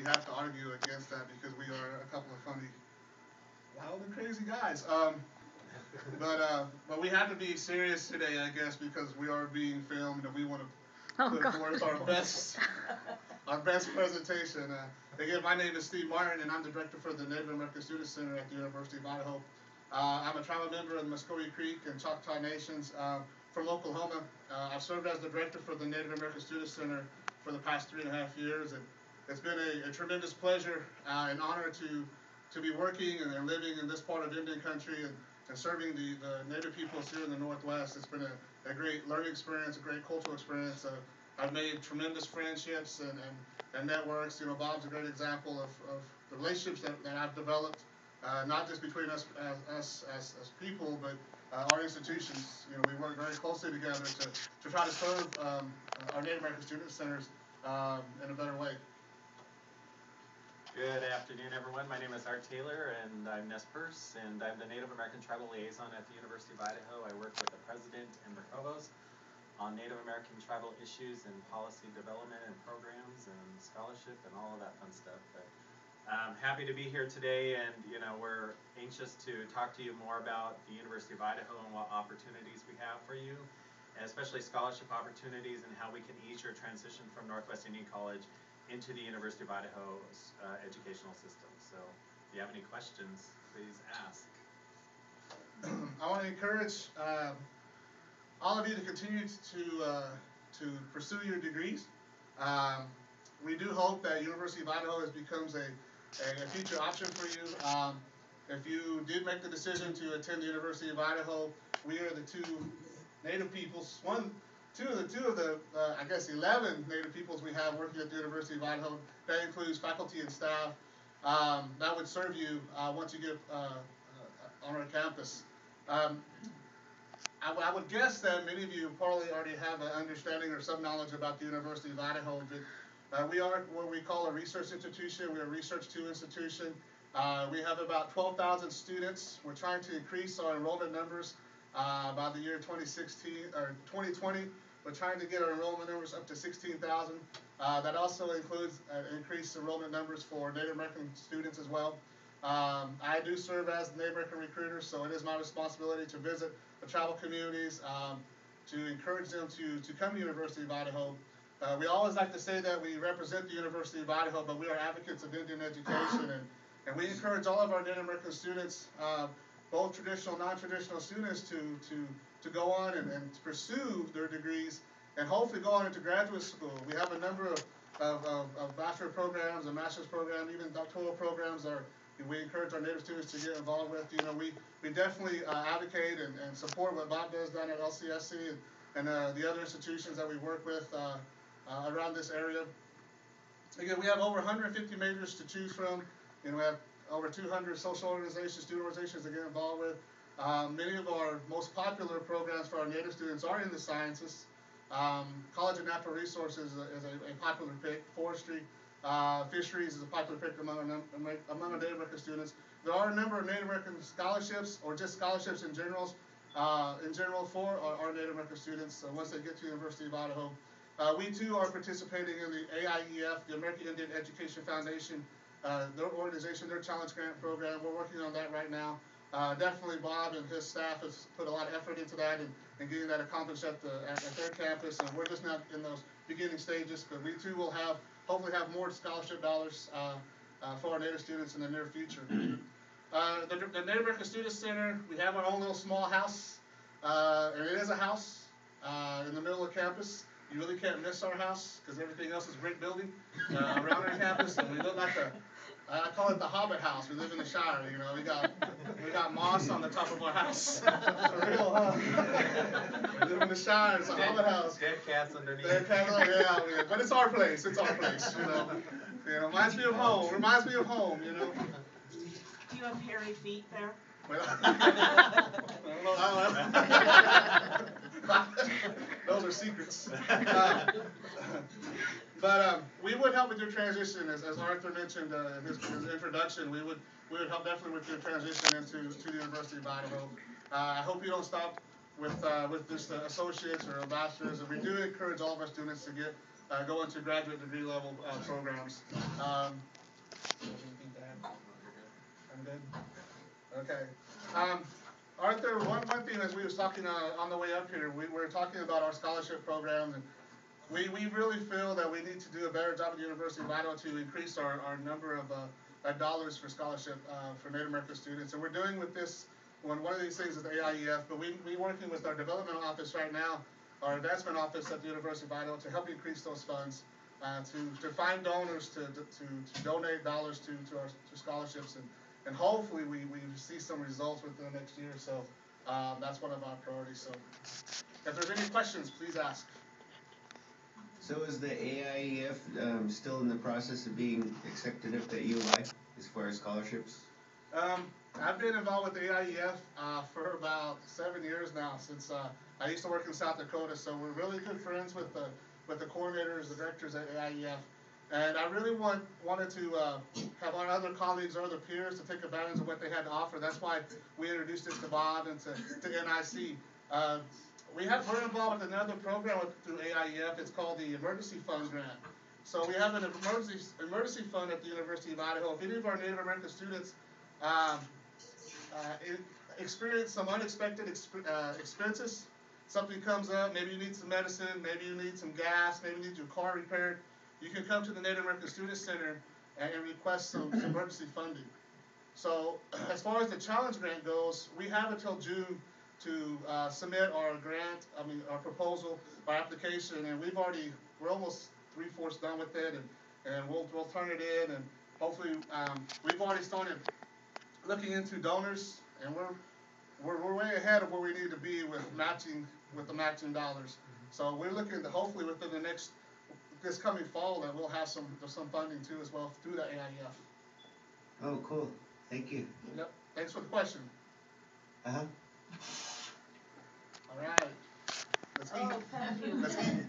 we have to argue against that because we are a couple of funny, wild and crazy guys. But we have to be serious today, I guess, because we are being filmed and we want to put forth our best presentation. Again, my name is Steve Martin, and I'm the director for the Native American Student Center at the University of Idaho. I'm a tribal member of the Muscogee Creek and Choctaw Nations from Oklahoma. I've served as the director for the Native American Student Center for the past 3.5 years, and it's been a tremendous pleasure and honor to be working and living in this part of Indian country and serving the Native peoples here in the Northwest. It's been a great learning experience, a great cultural experience. I've made tremendous friendships and networks. You know, Bob's a great example of the relationships that I've developed, not just between us as people, but our institutions. You know, we work very closely together to try to serve our Native American Student Centers in a better way. Good afternoon, everyone. My name is Art Taylor, and I'm Nez Perce, and I'm the Native American Tribal Liaison at the University of Idaho. I work with the President and the Provost on Native American tribal issues and policy development and programs and scholarship and all of that fun stuff. But I'm happy to be here today, and we're anxious to talk to you more about the University of Idaho and what opportunities we have for you, and especially scholarship opportunities and how we can ease your transition from Northwest Indian College into the University of Idaho's educational system. So if you have any questions, please ask. I want to encourage all of you to continue to pursue your degrees. We do hope that University of Idaho becomes a future option for you. If you did make the decision to attend the University of Idaho, we are the two Native peoples, two of the I guess 11 Native peoples we have working at the University of Idaho. That includes faculty and staff that would serve you once you get on our campus. I would guess that many of you probably already have an understanding or some knowledge about the University of Idaho, but we are what we call a research institution. We're a Research 2 institution. We have about 12,000 students. We're trying to increase our enrollment numbers by the year 2016 or 2020. We're trying to get our enrollment numbers up to 16,000. That also includes increased enrollment numbers for Native American students as well. I do serve as the Native American recruiter, so it is my responsibility to visit the tribal communities, to encourage them to come to the University of Idaho. We always like to say that we represent the University of Idaho, but we are advocates of Indian education, and we encourage all of our Native American students, both traditional and non-traditional students, to go on and to pursue their degrees and hopefully go on into graduate school. We have a number of bachelor programs, a master's program, even doctoral programs we encourage our Native students to get involved with. We definitely advocate and support what Bob does down at LCSC and the other institutions that we work with around this area. Again, we have over 150 majors to choose from. We have over 200 social organizations, student organizations to get involved with. Many of our most popular programs for our Native students are in the sciences. College of Natural Resources is a popular pick. Forestry, fisheries is a popular pick among our Native American students. There are a number of Native American scholarships, or just scholarships in general for our Native American students once they get to the University of Idaho. We too are participating in the AIEF, the American Indian Education Foundation, their organization, their challenge grant program. We're working on that right now. Definitely Bob and his staff has put a lot of effort into that and getting that accomplished at their campus, and we're just not in those beginning stages, but we too will hopefully have more scholarship dollars for our Native students in the near future. The Native American Student Center, we have our own little small house, and it is a house in the middle of campus. You really can't miss our house because everything else is brick building around our campus, and we look like I call it the Hobbit house. We live in the Shire, We got moss on the top of our house. For real, huh? We live in the Shire. It's a Hobbit house. Dead cats underneath. Dead cats, yeah. But it's our place. It's our place. Reminds me of home. Reminds me of home. Do you have hairy feet there? Those are secrets. But we would help with your transition, as Arthur mentioned in his introduction. We would help definitely with your transition into the University of Idaho. I hope you don't stop with just associates or bachelors, and we do encourage all of our students to get go into graduate degree level programs. Anything to add? I'm good. Okay. Arthur, one thing as we was talking on the way up here, we were talking about our scholarship programs, and we really feel that we need to do a better job at the University of Idaho to increase our number of dollars for scholarship for Native American students. And we're doing with this one of these things is the AIEF, but we're working with our developmental office right now, our advancement office at the University of Idaho to help increase those funds, to find donors to donate dollars to scholarships, and hopefully we see some results within the next year. So that's one of our priorities. So if there's any questions, please ask. So is the AIEF still in the process of being accepted up at ULI as far as scholarships? I've been involved with the AIEF for about 7 years now, since I used to work in South Dakota. So we're really good friends with the coordinators, the directors at AIEF. And I really wanted to have our other colleagues or other peers to take advantage of what they had to offer. That's why we introduced it to Bob and to NIC. We're involved with another program through AIEF. It's called the Emergency Fund Grant. So we have an emergency fund at the University of Idaho. If any of our Native American students experience some unexpected expenses, something comes up, maybe you need some medicine, maybe you need some gas, maybe you need your car repaired, you can come to the Native American Student Center and request some emergency funding. So as far as the challenge grant goes, we have until June to submit our our proposal, our application, and we're almost 3/4 done with it, and we'll turn it in, and hopefully we've already started looking into donors, and we're way ahead of where we need to be with the matching dollars. So we're looking to hopefully within this coming fall that we'll have some funding too as well through the AIEF. Oh, cool. Thank you. Yep. Thanks for the question. Uh-huh. All right. Let's eat. Oh, thank you. Let's eat.